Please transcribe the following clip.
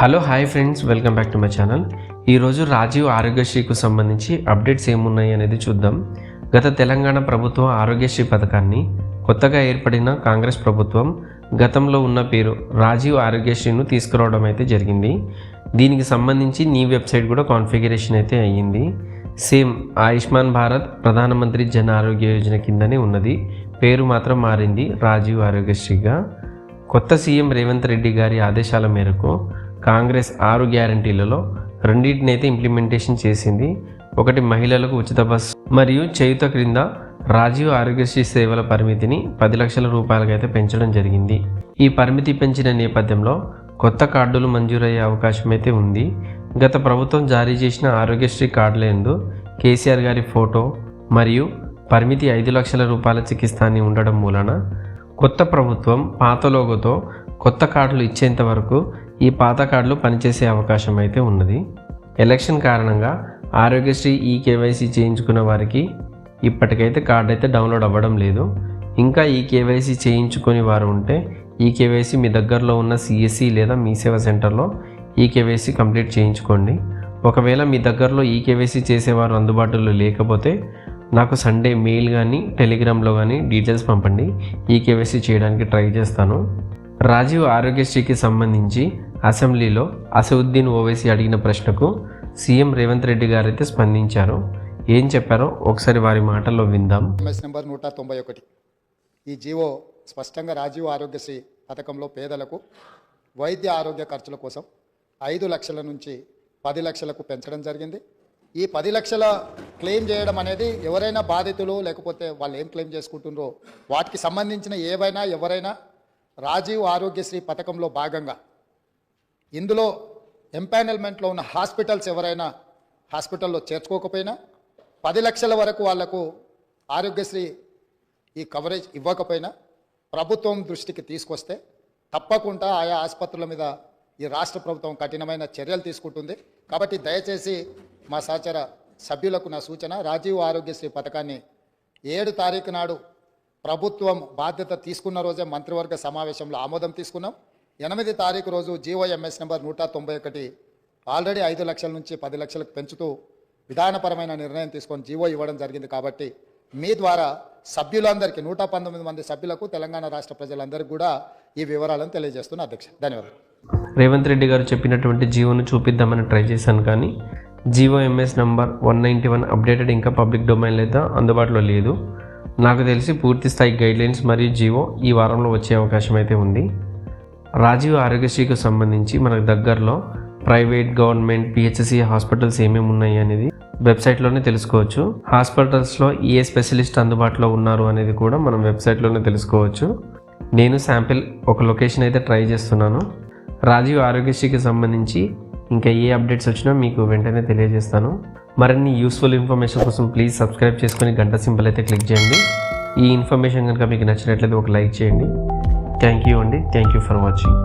Hello hi friends, welcome back to my channel. ఈరోజు రాజీవ్ ఆరోగ్యశ్రీకు సంబంధించి updates ఏమున్నాయి అనేది చూద్దాం. గత తెలంగాణ ప్రభుత్వం ఆరోగ్యశ్రీ పథకాన్ని కొత్తగా ఏర్పడిన కాంగ్రెస్ ప్రభుత్వం గతంలో ఉన్న పేరు రాజీవ్ ఆరోగ్యశ్రీను తీసుకురావడం అయితే జరిగింది. దీనికి సంబంధించి నీ వెబ్సైట్ కూడా కాన్ఫిగరేషన్ అయితే అయ్యింది. సేమ్ ఆయుష్మాన్ భారత్ ప్రధానమంత్రి జన ఆరోగ్య యోజన కిందనే ఉన్నది, పేరు మాత్రం మారింది రాజీవ్ ఆరోగ్యశ్రీగా. కొత్త సీఎం రేవంత్ రెడ్డి గారి ఆదేశాల మేరకు కాంగ్రెస్ 6 గ్యారంటీలలో రెండింటినైతే ఇంప్లిమెంటేషన్ చేసింది. ఒకటి మహిళలకు ఉచిత బస్ మరియు చేయుత క్రింద రాజీవ్ ఆరోగ్యశ్రీ సేవల పరిమితిని 10 లక్షల రూపాయలకైతే పెంచడం జరిగింది. ఈ పరిమితి పెంచిన నేపథ్యంలో కొత్త కార్డులు మంజూరయ్యే అవకాశం అయితే ఉంది. గత ప్రభుత్వం జారీ చేసిన ఆరోగ్యశ్రీ కార్డులందు కేసీఆర్ గారి ఫోటో మరియు పరిమితి 5 లక్షల రూపాయల చికిత్స అని ఉండడం మూలన కొత్త ప్రభుత్వం పాత లోగోతో కొత్త కార్డులు ఇచ్చేంత వరకు ఈ పాత కార్డులు పనిచేసే అవకాశం అయితే ఉన్నది. ఎలక్షన్ కారణంగా ఆరోగ్యశ్రీ కేవైసీ చేయించుకున్న వారికి ఇప్పటికైతే కార్డు అయితే డౌన్లోడ్ అవ్వడం లేదు. ఇంకా కేవైసీ చేయించుకొని వారు ఉంటే కేవైసీ మీ దగ్గరలో ఉన్న సిఎస్సి లేదా మీ సేవా సెంటర్లో కేవైసీ కంప్లీట్ చేయించుకోండి. ఒకవేళ మీ దగ్గరలో కేవైసీ చేసేవారు అందుబాటులో లేకపోతే నాకు సండే మెయిల్ కానీ టెలిగ్రామ్లో కానీ డీటెయిల్స్ పంపండి, కేవైసీ చేయడానికి ట్రై చేస్తాను. రాజీవ్ ఆరోగ్యశ్రీకి సంబంధించి అసెంబ్లీలో అసదుద్దీన్ ఓవైసీ అడిగిన ప్రశ్నకు సీఎం రేవంత్ రెడ్డి గారు అయితే స్పందించారు. ఏం చెప్పారో ఒకసారి వారి మాటల్లో విందాం. ఎంఎస్ నెంబర్ 191 ఈ జీవో స్పష్టంగా రాజీవ్ ఆరోగ్యశ్రీ పథకంలో పేదలకు వైద్య ఆరోగ్య ఖర్చుల కోసం 5 లక్షల నుంచి 10 లక్షలకు పెంచడం జరిగింది. ఈ 10 లక్షల క్లెయిమ్ చేయడం అనేది ఎవరైనా బాధితులు లేకపోతే వాళ్ళు ఏం క్లెయిమ్ చేసుకుంటున్నారో వాటికి సంబంధించిన ఎవరైనా రాజీవ్ ఆరోగ్యశ్రీ పథకంలో భాగంగా ఇందులో ఎంపానల్మెంట్లో ఉన్న హాస్పిటల్స్ ఎవరైనా హాస్పిటల్లో చేర్చుకోకపోయినా 10 లక్షల వరకు వాళ్లకు ఆరోగ్యశ్రీ ఈ కవరేజ్ ఇవ్వకపోయినా ప్రభుత్వం దృష్టికి తీసుకొస్తే తప్పకుండా ఆయా ఆసుపత్రుల మీద ఈ రాష్ట్ర ప్రభుత్వం కఠినమైన చర్యలు తీసుకుంటుంది. కాబట్టి దయచేసి మా సహచర సభ్యులకు నా సూచన, రాజీవ్ ఆరోగ్యశ్రీ పథకాన్ని 7 తారీఖు నాడు ప్రభుత్వం బాధ్యత తీసుకున్న రోజే మంత్రివర్గ సమావేశంలో ఆమోదం తీసుకున్నాం. 8 తారీఖు రోజు జీఓఎంఎస్ నెంబర్ 191 ఆల్రెడీ 5 లక్షల నుంచి 10 లక్షలకు పెంచుతూ విధానపరమైన నిర్ణయం తీసుకొని జీవో ఇవ్వడం జరిగింది. కాబట్టి మీ ద్వారా సభ్యులందరికీ 119 మంది సభ్యులకు తెలంగాణ రాష్ట్ర ప్రజలందరికీ కూడా ఈ వివరాలను తెలియజేస్తున్న అధ్యక్ష. ధన్యవాదాలు. రేవంత్ రెడ్డి గారు చెప్పినటువంటి జీవోను చూపిద్దామని ట్రై చేశాను, కానీ జీఓఎంఎస్ నెంబర్ 191 అప్డేటెడ్ ఇంకా పబ్లిక్ డొమైన్ లేదా అందుబాటులో లేదు. నాకు తెలిసి పూర్తి స్థాయి గైడ్లైన్స్ మరియు జీవో ఈ వారంలో వచ్చే అవకాశం అయితే ఉంది. రాజీవ్ ఆరోగ్యశ్రీకి సంబంధించి మనకు దగ్గరలో ప్రైవేట్, గవర్నమెంట్, పిహెచ్సి హాస్పిటల్స్ ఏమేమి ఉన్నాయి అనేది వెబ్సైట్లోనే తెలుసుకోవచ్చు. హాస్పిటల్స్లో ఏ స్పెషలిస్ట్ అందుబాటులో ఉన్నారు అనేది కూడా మనం వెబ్సైట్లోనే తెలుసుకోవచ్చు. నేను శాంపిల్ ఒక లొకేషన్ అయితే ట్రై చేస్తున్నాను. రాజీవ్ ఆరోగ్యశ్రీకి సంబంధించి ఇంకా ఏ అప్డేట్స్ వచ్చినా మీకు వెంటనే తెలియజేస్తాను. మరిన్ని యూస్ఫుల్ ఇన్ఫర్మేషన్ కోసం ప్లీజ్ సబ్స్క్రైబ్ చేసుకొని గంట సింబల్ అయితే క్లిక్ చేయండి. ఈ ఇన్ఫర్మేషన్ కనుక మీకు నచ్చినట్లయితే ఒక లైక్ చేయండి. Thank you for watching.